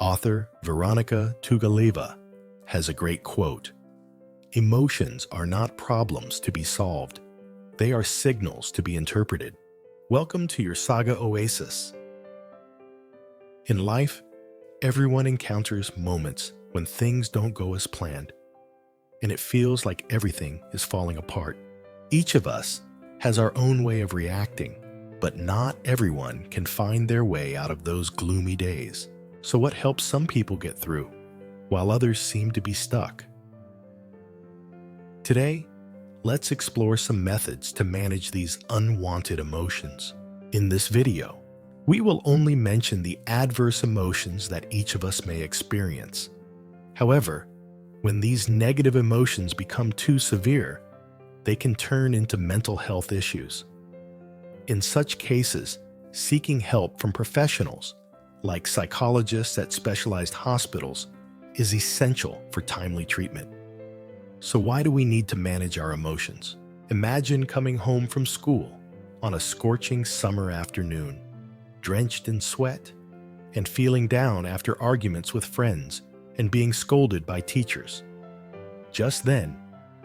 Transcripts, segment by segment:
Author Veronica Tugaleva has a great quote: "Emotions are not problems to be solved. They are signals to be interpreted." Welcome to your Saga Oasis. In life, everyone encounters moments when things don't go as planned, and it feels like everything is falling apart. Each of us has our own way of reacting, but not everyone can find their way out of those gloomy days. So what helps some people get through, while others seem to be stuck? Today, let's explore some methods to manage these unwanted emotions. In this video, we will only mention the adverse emotions that each of us may experience. However, when these negative emotions become too severe, they can turn into mental health issues. In such cases, seeking help from professionals, like psychologists at specialized hospitals, is essential for timely treatment. So why do we need to manage our emotions? Imagine coming home from school on a scorching summer afternoon, drenched in sweat, and feeling down after arguments with friends and being scolded by teachers. Just then,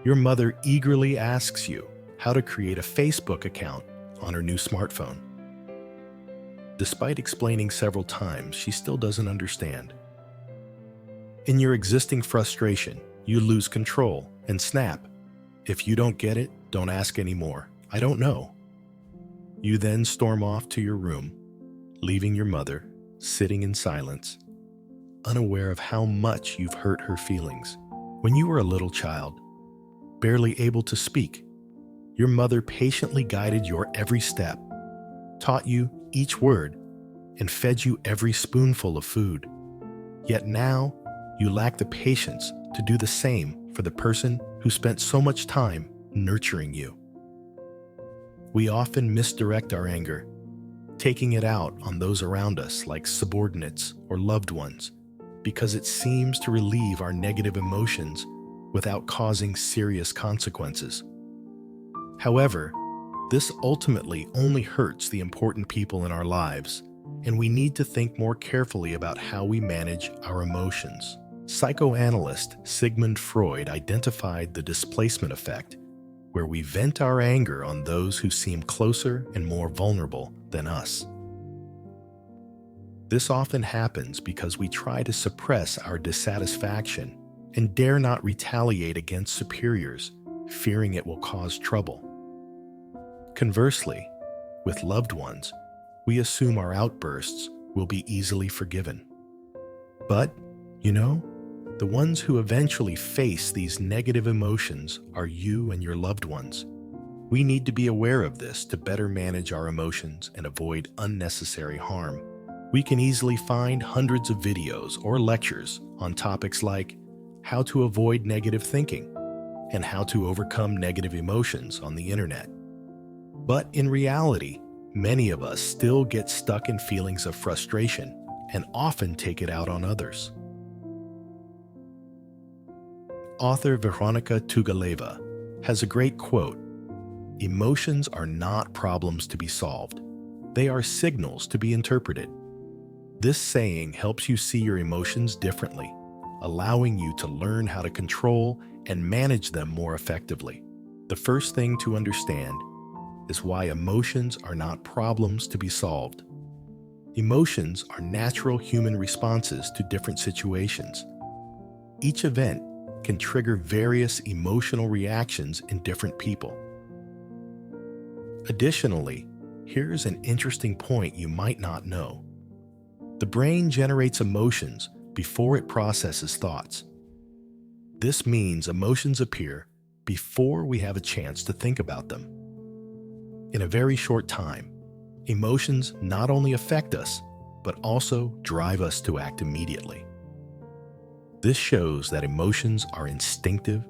your mother eagerly asks you how to create a Facebook account on her new smartphone. Despite explaining several times, she still doesn't understand. In your existing frustration, you lose control and snap. "If you don't get it, don't ask anymore. I don't know." You then storm off to your room, leaving your mother sitting in silence, unaware of how much you've hurt her feelings. When you were a little child, barely able to speak, your mother patiently guided your every step, taught you each word, and fed you every spoonful of food. Yet now, you lack the patience to do the same for the person who spent so much time nurturing you. We often misdirect our anger, taking it out on those around us like subordinates or loved ones, because it seems to relieve our negative emotions without causing serious consequences. However, this ultimately only hurts the important people in our lives, and we need to think more carefully about how we manage our emotions. Psychoanalyst Sigmund Freud identified the displacement effect, where we vent our anger on those who seem closer and more vulnerable than us. This often happens because we try to suppress our dissatisfaction and dare not retaliate against superiors, fearing it will cause trouble. Conversely, with loved ones, we assume our outbursts will be easily forgiven. But, the ones who eventually face these negative emotions are you and your loved ones. We need to be aware of this to better manage our emotions and avoid unnecessary harm. We can easily find hundreds of videos or lectures on topics like how to avoid negative thinking and how to overcome negative emotions on the internet. But in reality, many of us still get stuck in feelings of frustration and often take it out on others. Author Veronica Tugaleva has a great quote: "Emotions are not problems to be solved. They are signals to be interpreted." This saying helps you see your emotions differently, allowing you to learn how to control and manage them more effectively. The first thing to understand is why emotions are not problems to be solved. Emotions are natural human responses to different situations. Each event can trigger various emotional reactions in different people. Additionally, here's an interesting point you might not know. The brain generates emotions before it processes thoughts. This means emotions appear before we have a chance to think about them. In a very short time, emotions not only affect us, but also drive us to act immediately. This shows that emotions are instinctive,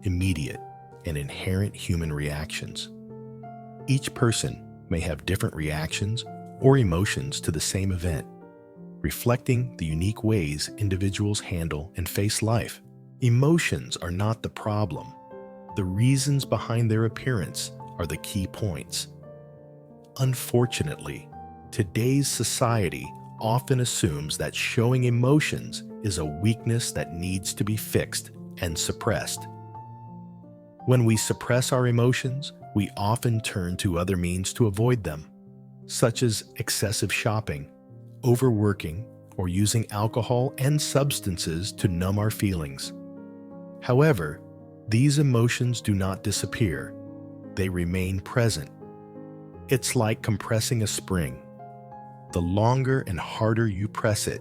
immediate, and inherent human reactions. Each person may have different reactions or emotions to the same event, reflecting the unique ways individuals handle and face life. Emotions are not the problem. The reasons behind their appearance are the key points. Unfortunately, today's society often assumes that showing emotions is a weakness that needs to be fixed and suppressed. When we suppress our emotions, we often turn to other means to avoid them, such as excessive shopping, overworking, or using alcohol and substances to numb our feelings. However, these emotions do not disappear. They remain present. It's like compressing a spring. The longer and harder you press it,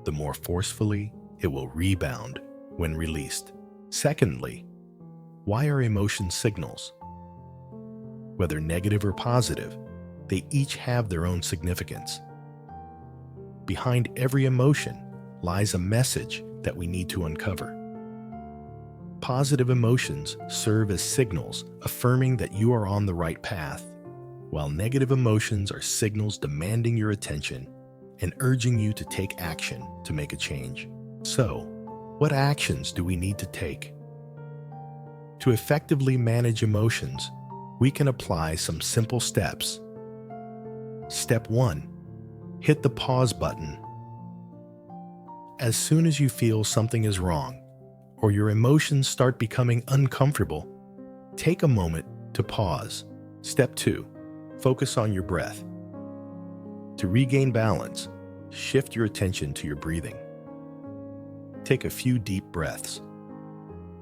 the more forcefully it will rebound when released. Secondly, why are emotions signals? Whether negative or positive, they each have their own significance. Behind every emotion lies a message that we need to uncover. Positive emotions serve as signals affirming that you are on the right path, while negative emotions are signals demanding your attention and urging you to take action to make a change. So, what actions do we need to take? To effectively manage emotions, we can apply some simple steps. Step 1. Hit the pause button. As soon as you feel something is wrong, or your emotions start becoming uncomfortable, take a moment to pause. Step 2. Focus on your breath. To regain balance, shift your attention to your breathing. Take a few deep breaths.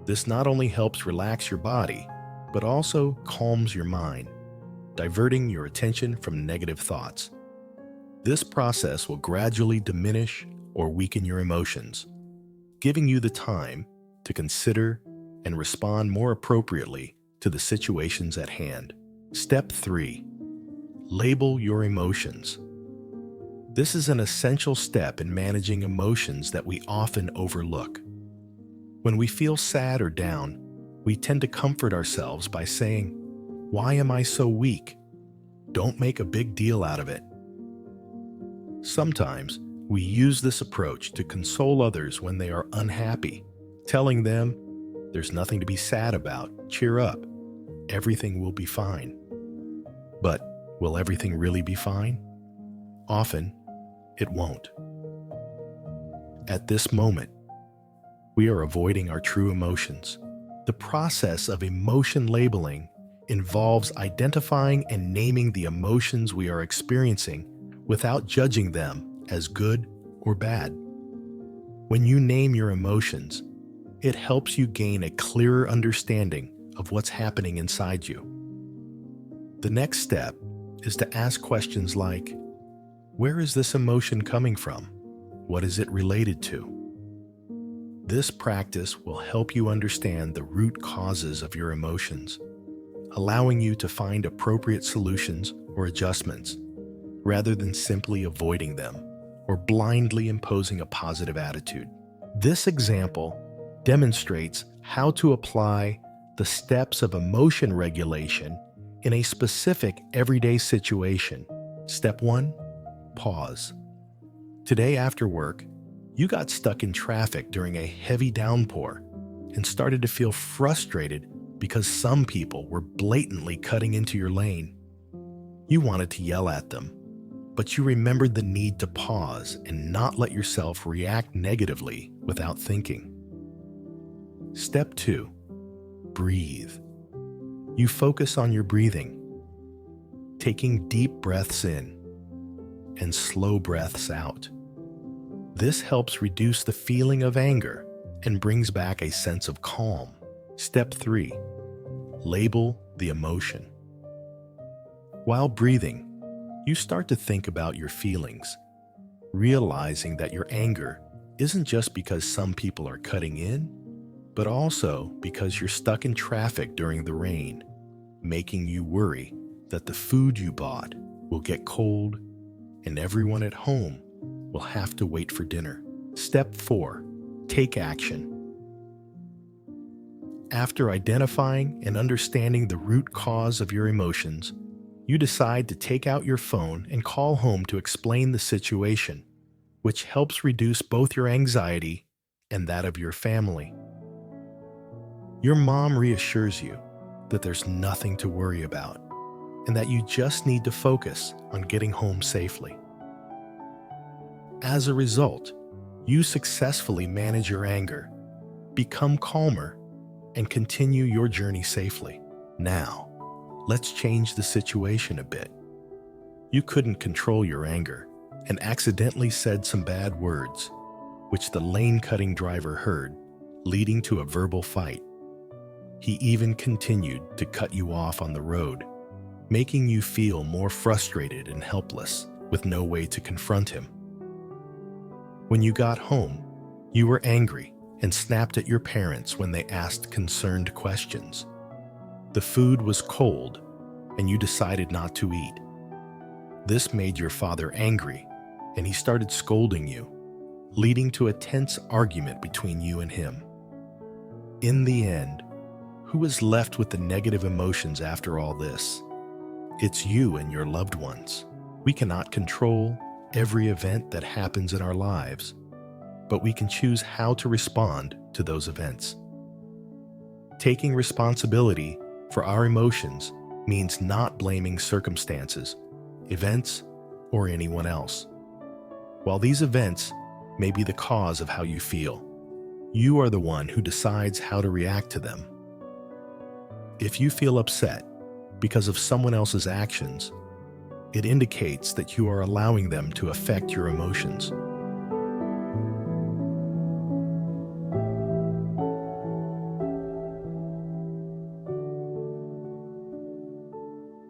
This not only helps relax your body, but also calms your mind, diverting your attention from negative thoughts. This process will gradually diminish or weaken your emotions, giving you the time to consider and respond more appropriately to the situations at hand. Step 3. Label your emotions. This is an essential step in managing emotions that we often overlook. When we feel sad or down, we tend to comfort ourselves by saying, "Why am I so weak? Don't make a big deal out of it." Sometimes we use this approach to console others when they are unhappy, telling them, "There's nothing to be sad about, cheer up, everything will be fine." But will everything really be fine? Often, it won't. At this moment, we are avoiding our true emotions. The process of emotion labeling involves identifying and naming the emotions we are experiencing without judging them as good or bad. When you name your emotions, it helps you gain a clearer understanding of what's happening inside you. The next step is to ask questions like, where is this emotion coming from? What is it related to? This practice will help you understand the root causes of your emotions, allowing you to find appropriate solutions or adjustments, rather than simply avoiding them or blindly imposing a positive attitude. This example demonstrates how to apply the steps of emotion regulation in a specific everyday situation. Step 1. Pause. Today after work, you got stuck in traffic during a heavy downpour and started to feel frustrated because some people were blatantly cutting into your lane. You wanted to yell at them, but you remembered the need to pause and not let yourself react negatively without thinking. Step 2. Breathe. You focus on your breathing, taking deep breaths in and slow breaths out. This helps reduce the feeling of anger and brings back a sense of calm. Step 3. Label the emotion. While breathing, you start to think about your feelings, realizing that your anger isn't just because some people are cutting in, but also because you're stuck in traffic during the rain, making you worry that the food you bought will get cold and everyone at home will have to wait for dinner. Step 4. Take action. After identifying and understanding the root cause of your emotions, you decide to take out your phone and call home to explain the situation, which helps reduce both your anxiety and that of your family. Your mom reassures you that there's nothing to worry about and that you just need to focus on getting home safely. As a result, you successfully manage your anger, become calmer, and continue your journey safely. Now, let's change the situation a bit. You couldn't control your anger and accidentally said some bad words, which the lane-cutting driver heard, leading to a verbal fight. He even continued to cut you off on the road, making you feel more frustrated and helpless with no way to confront him. When you got home, you were angry and snapped at your parents when they asked concerned questions. The food was cold, and you decided not to eat. This made your father angry, and he started scolding you, leading to a tense argument between you and him. In the end, who is left with the negative emotions after all this? It's you and your loved ones. We cannot control every event that happens in our lives, but we can choose how to respond to those events. Taking responsibility for our emotions means not blaming circumstances, events, or anyone else. While these events may be the cause of how you feel, you are the one who decides how to react to them. If you feel upset because of someone else's actions, it indicates that you are allowing them to affect your emotions.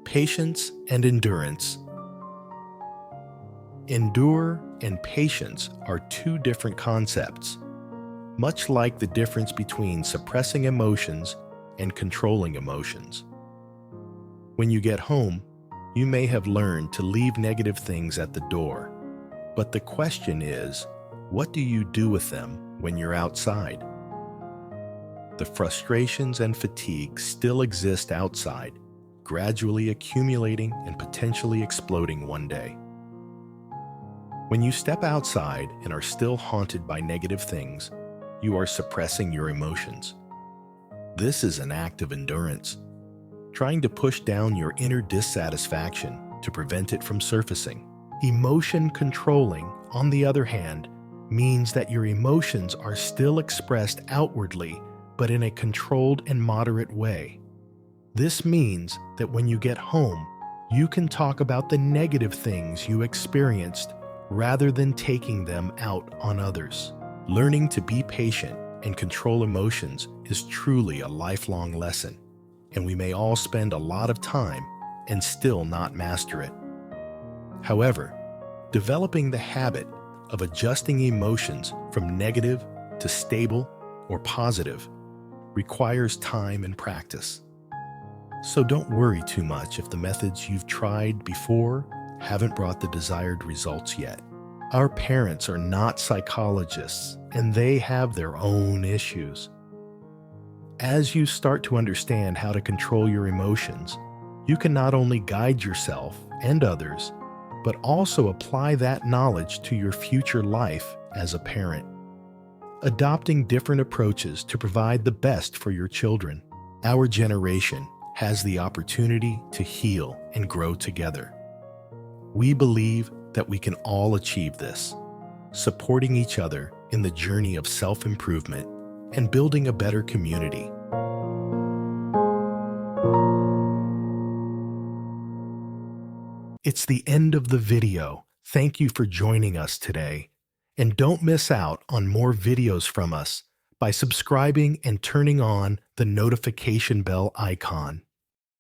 Patience and endurance. Endure and patience are two different concepts, much like the difference between suppressing emotions and controlling emotions. When you get home, you may have learned to leave negative things at the door, but the question is, what do you do with them when you're outside? The frustrations and fatigue still exist outside, gradually accumulating and potentially exploding one day. When you step outside and are still haunted by negative things, you are suppressing your emotions. This is an act of endurance, trying to push down your inner dissatisfaction to prevent it from surfacing. Emotion controlling, on the other hand, means that your emotions are still expressed outwardly, but in a controlled and moderate way. This means that when you get home, you can talk about the negative things you experienced rather than taking them out on others. Learning to be patient and control emotions is truly a lifelong lesson, and we may all spend a lot of time and still not master it. However, developing the habit of adjusting emotions from negative to stable or positive requires time and practice. So don't worry too much if the methods you've tried before haven't brought the desired results yet. Our parents are not psychologists, and they have their own issues. As you start to understand how to control your emotions, you can not only guide yourself and others, but also apply that knowledge to your future life as a parent. Adopting different approaches to provide the best for your children, our generation has the opportunity to heal and grow together. We believe that we can all achieve this, supporting each other in the journey of self-improvement and building a better community. It's the end of the video. Thank you for joining us today. And don't miss out on more videos from us by subscribing and turning on the notification bell icon.